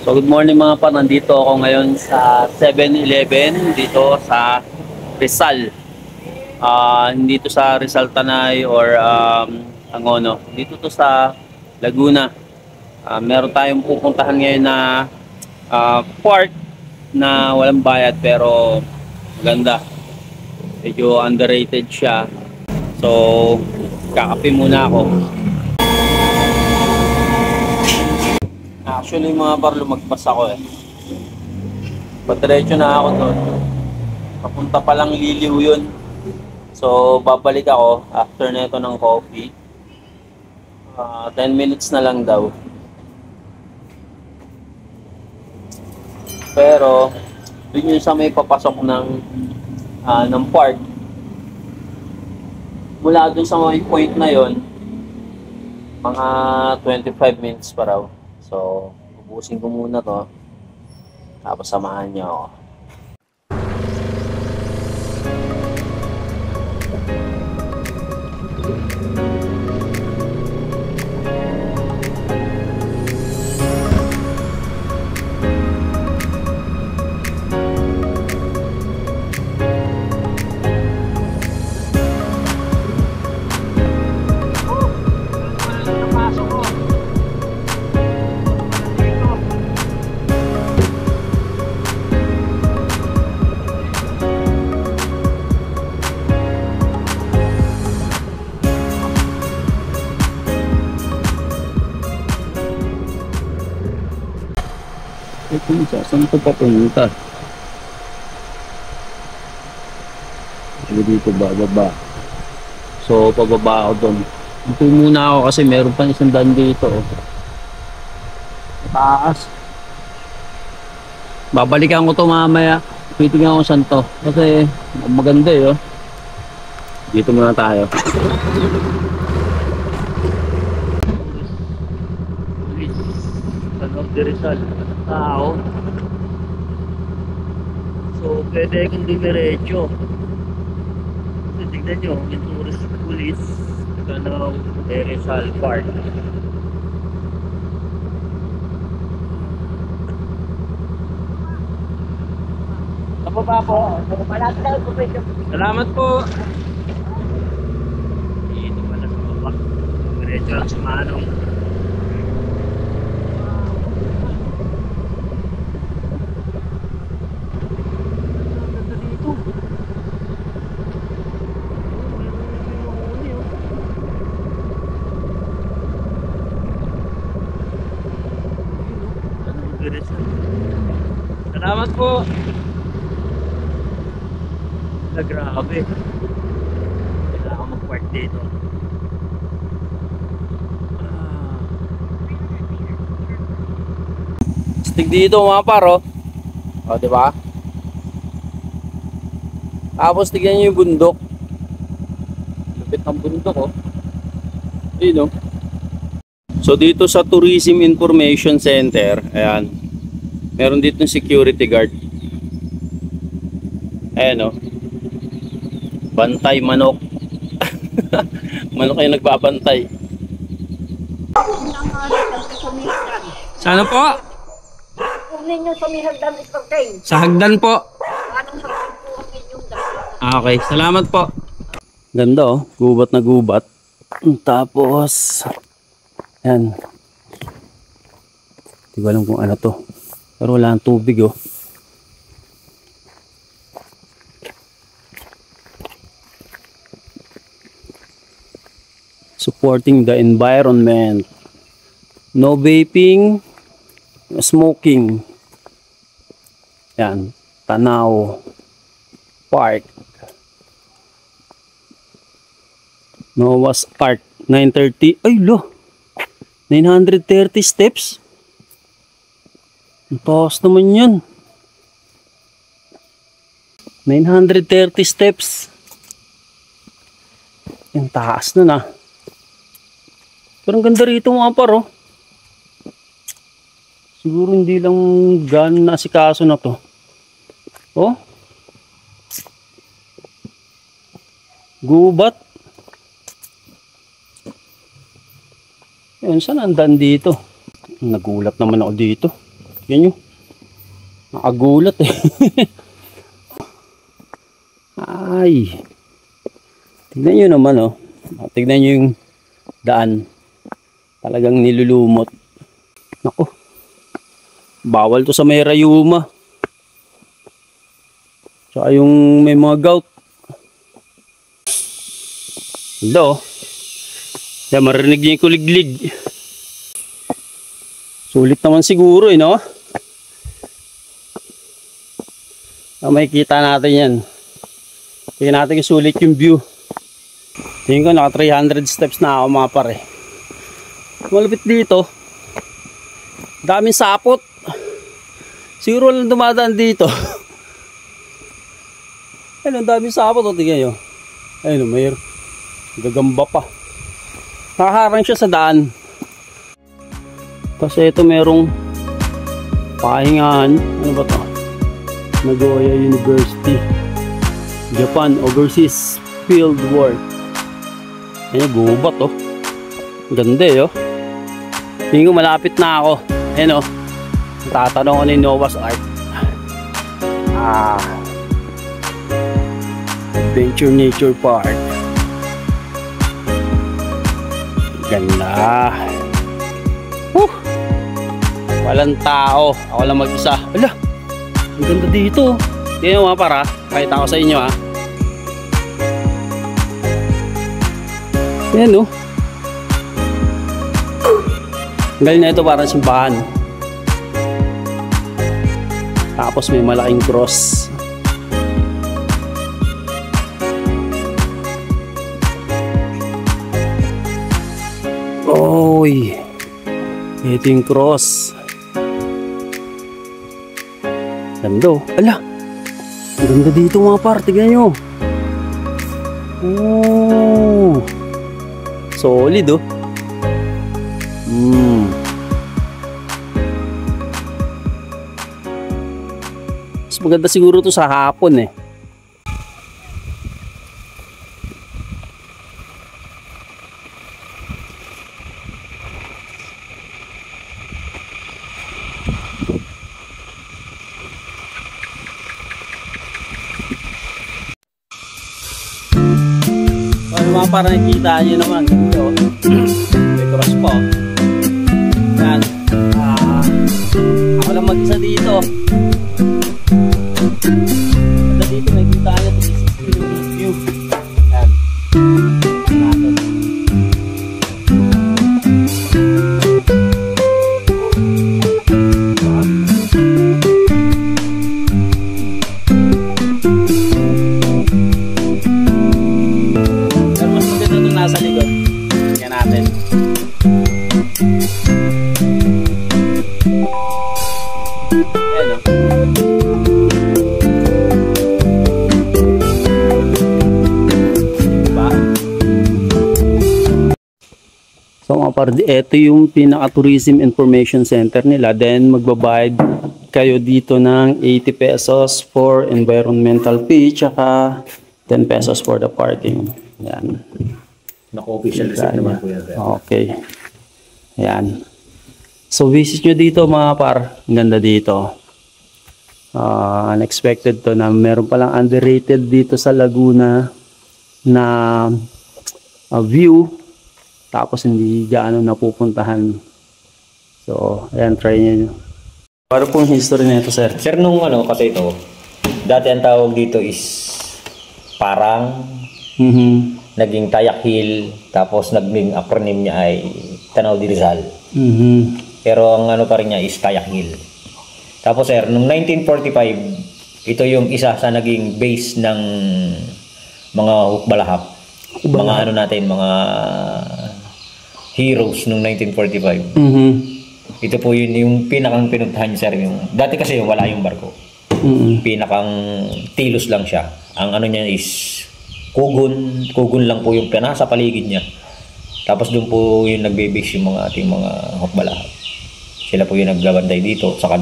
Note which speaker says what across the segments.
Speaker 1: So good morning mga par, nandito ako ngayon sa 7-Eleven dito sa Rizal. Hindi to sa Rizal Tanay or Angono. Dito to sa Laguna. Meron tayong pupuntahan ngayon na park na walang bayad pero maganda. Medyo underrated siya. So kakape muna ako. Actually mga par, lumagpas ako eh. Padiretso na ako doon. Papunta pa lang Liliw yun. So, babalik ako after nito ng coffee. 10 minutes na lang daw. Pero, dun yun sa may papasok ng park. Mula dun sa may point na yon mga 25 minutes pa raw. So, ubusin ko muna to. Tapos samahan niyo ako. Kung saan ko papunta. Dito bababa. So pababa ako doon. Ito muna ako kasi meron pa isang daan dito. Taas. Babalikan ko to mamaya. Titingnan ko saan to. Kasi maganda eh. Oh. Dito muna tayo. San of the Rizal. Tao. So, pwede kong dumiretso. So, tignan nyo, yung tourist police San of the Rizal Park. Kapaba po. Salamat po. Dito pala sa baba. Dumiretso lang sa Manong. Salamat po. Grabe. Kailangan mag-park dito. Stick dito mga paro. O, di ba? Tapos tignan niyo yung bundok. Lupit ng bundok, oh. Ayun, oh. So dito sa Tourism Information Center, ayan. Meron dito ng security guard. Ayan, oh. Bantay manok. Manok ay nagbabantay. Sana po?
Speaker 2: Kunin nyo sa may hagdan ipagkain.
Speaker 1: Sa hagdan po.
Speaker 2: Anong hagdan po ang inyong daan?
Speaker 1: Okay, salamat po. Ganda oh, gubat na gubat. Tapos, yan. Hindi ko alam kung ano to. Pero wala ang tubig oh. Supporting the environment. No vaping, smoking. Yan, Tanaw Park. Noah's Ark 930. Ay lo. 930 steps. Ang taas naman 'yan. 930 steps. Ang taas na na. Pero ang ganda rito mga paro. Siguro hindi lang gano'n nasikaso na to. Oh. Gubat. Yun, saan ang daan dito? Nagulat naman ako dito. Tingnan nyo. Nakagulat eh. Ay. Tignan nyo naman oh. Tignan nyo yung daan. Talagang nilulumot. Naku. Bawal to sa may rayuma. Tsaka yung may mga gout. Ito oh. Yan, marinig niya yung kuliglig. Sulit naman siguro eh, no? Makikita natin yan. Tingnan natin yung sulit yung view. Tingin ko naka 300 steps na ako mga pare. Malapit dito. Daming sapot. Siguro lang dumadaan dito. Ayun, daming sapot. O, tingnan nyo. Ayun, may gagamba pa. Nakaharang siya sa daan. Kasi ito merong pahingahan. Ano ba ito? Nagoya University Japan Overseas Field Work. Ayan, gubat oh. Ganda eh oh. Tingin ko malapit na ako. Ayan oh. Tatanong ko ni Noah's Ark. Adventure Nature Park. Ganda. Walang tao. Ako lang mag-isa. Ala, ang ganda dito. Tingnan mo para. Pakita ko sa inyo ha. Yan oh. Ang galing na ito, parang simbahan. Tapos may malaking cross. Oy. Ito yung cross. Ganda oh. Ala. Ang ganda dito mga par. Tignan nyo. Oh. Solid oh. Mas maganda siguro to sa hapon eh. Mga para nakikita nyo naman dito. May cross po. Yan. Ako lang mag-isa dito. Ganda dito, nakikita nyo 360 view. Yan. Natin. Nasa likod. Tingnan natin. Ayan o. Diba? So mga par, ito yung pinaka-tourism information center nila. Then magbabayad kayo dito ng 80 pesos for environmental fee. Tsaka 10 pesos for the parking. Yan.
Speaker 3: Naka-official receipt naman po yan.
Speaker 1: Okay. Ayan. So visit nyo dito mga par. Ang ganda dito. Unexpected to na meron palang underrated dito sa Laguna na view. Tapos hindi gaano napupuntahan. So ayan, try nyo. Para pong history na ito sir?
Speaker 3: Sir, nung kasi ito, dati ang tawag dito is parang naging Tayak Hill, tapos naging acronym niya ay Tanaw de Rizal. Pero ang pa rin niya is Tayak Hill. Tapos sir, noong 1945, ito yung isa sa naging base ng mga hukbalahap. Mga natin, mga heroes noong 1945. Ito po yun yung pinakang pinuntahan niya sir. Dati kasi wala yung barko. Pinakang tilos lang siya. Ang niya is Kugon lang po yung nasa paligid niya. Tapos doon po yung nagbe-base yung mga ating mga hukbalahap. Sila po yung naglabanday dito. Saka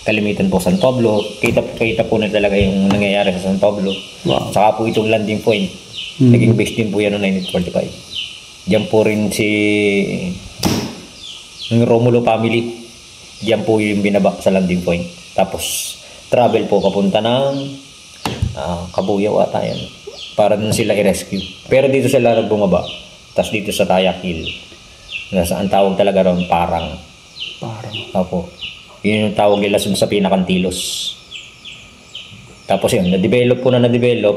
Speaker 3: kalimitan po San Pablo. Kita po na talaga yung nangyayari sa San Pablo.
Speaker 1: Wow.
Speaker 3: Saka po itong landing point. Naging base din po yan noong 1945. Diyan po rin si ng Romulo family. Diyan po yung binabak sa landing point. Tapos travel po papunta ng Kabuyaw ata yan. Para dun sila i-rescue. Pero dito sila nagbumaba. Tapos dito sa Tayak Hill. Ang tawag talaga ron parang. Opo. Yun yung tawag nila sa pinakantilos. Tapos yun, na-develop.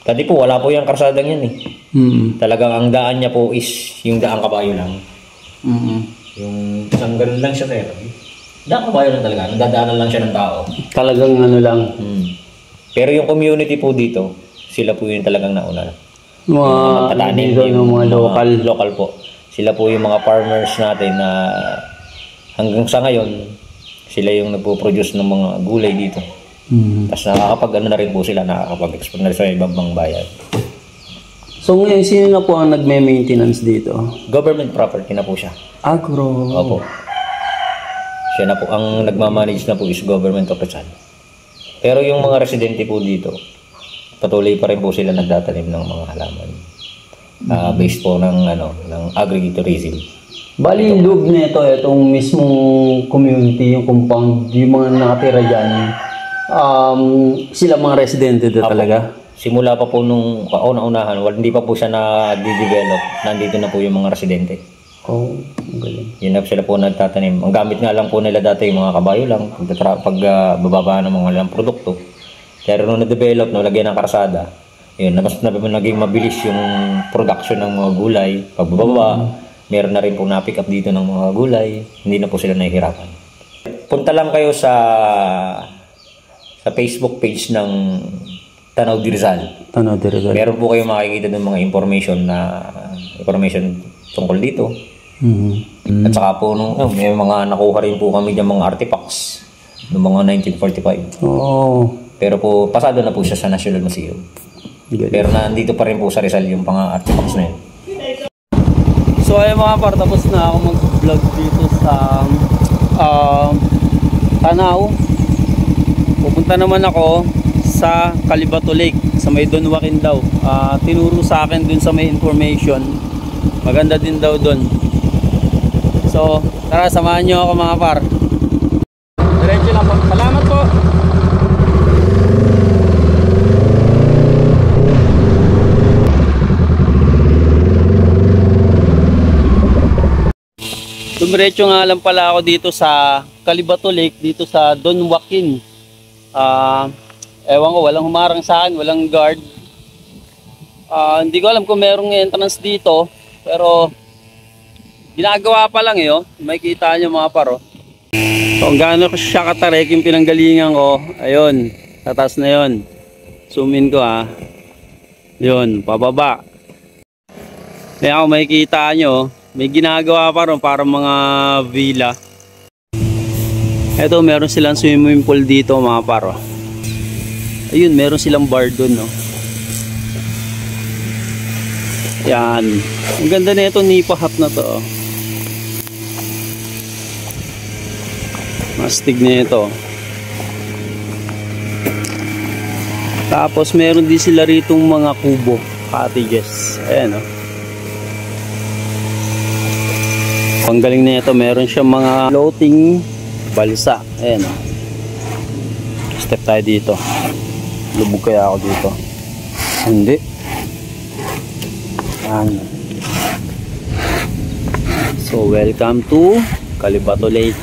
Speaker 3: Dati po wala po yung karsadang yan eh. Talagang ang daan niya po is yung daang kabayo lang. Yung isang ganun lang siya pero daang kabayo lang talaga. Nadadaanan lang siya ng tao.
Speaker 1: Talagang ano lang.
Speaker 3: Pero yung community po dito, sila po yung talagang nauna.
Speaker 1: Mga dito ng mga
Speaker 3: local po. Sila po yung mga farmers natin na hanggang sa ngayon, sila yung nagpo-produce ng mga gulay dito. Tapos nakakapag-ano na rin po sila, nakakapag-export na rin sa ibang bayan.
Speaker 1: So ngayon, sino na po ang nagme-maintenance dito?
Speaker 3: Government property na po siya.
Speaker 1: Agro.
Speaker 3: Opo. Siya na po, ang nagmamanage na po is government of Rizal. Pero yung mga residente po dito, patuloy pa rin po sila nagtatanim ng mga halaman. Based po ng agritourism.
Speaker 1: Bali yung loob nito, itong mismong community, yung compound, yung mga nakatira dyan, sila mga residente dito talaga?
Speaker 3: Simula pa po nung kauna-unahan, hindi pa po siya na-develop, nandito na po yung mga residente.
Speaker 1: Oh, galing.
Speaker 3: Yun na sila po nagtatanim. Ang gamit nga lang po nila dati yung mga kabayo lang, pag bababa ng mga lang produkto. Pero nung na-develop, nalagyan ng karsada, yun, naging mabilis yung production ng mga gulay. Pagbababa, meron na rin po na-pick up dito ng mga gulay. Hindi na po sila nahihirapan. Punta lang kayo sa Facebook page ng Tanaw di Rizal.
Speaker 1: Tanaw di Rizal.
Speaker 3: Meron po kayo makikita ng mga information tungkol dito. At saka po may mga nakuha rin po kami ng mga artifacts ng mga 1945. Pero po pasado na po siya sa National Museum. Pero nandito pa rin po sa Rizal yung mga artifacts na yun.
Speaker 1: So ayun mga par, tapos na ako mag-vlog dito sa Tanaw. Pupunta naman ako sa Calibato Lake, sa may Don Joaquin daw. Tinuro sa akin dun sa may information. Maganda din daw dun. So tara, samahan nyo ako mga par. Diretso lang po. Salamat po. Dumiretso nga lang pala ako dito sa Calibato Lake, dito sa Don Joaquin. Ewan ko, walang humarang sa akin, walang guard. Hindi ko alam kung merong entrance dito, pero ginagawa pa lang yun. May kita nyo mga paro. So kung gaano siya katarek yung pinanggalingan ko, ayun, tatas na yun. Zoom in ko ha. Yun, pababa. Kaya kung makikita nyo, may ginagawa pa rin para mga villa. Eto, meron silang swimming pool dito mga paro. Ayun, meron silang bar doon, no. Yan. Ang ganda na ito, nipa hut na to. Mastig na ito. Tapos meron din sila ritong mga kubo, cottages. Ayan, no. Ang galing na ito, meron siyang mga floating balsa. Ayan, oh. Step tayo dito. Lubog kaya ako dito? Hindi. Ayan. So welcome to Calibato Lake.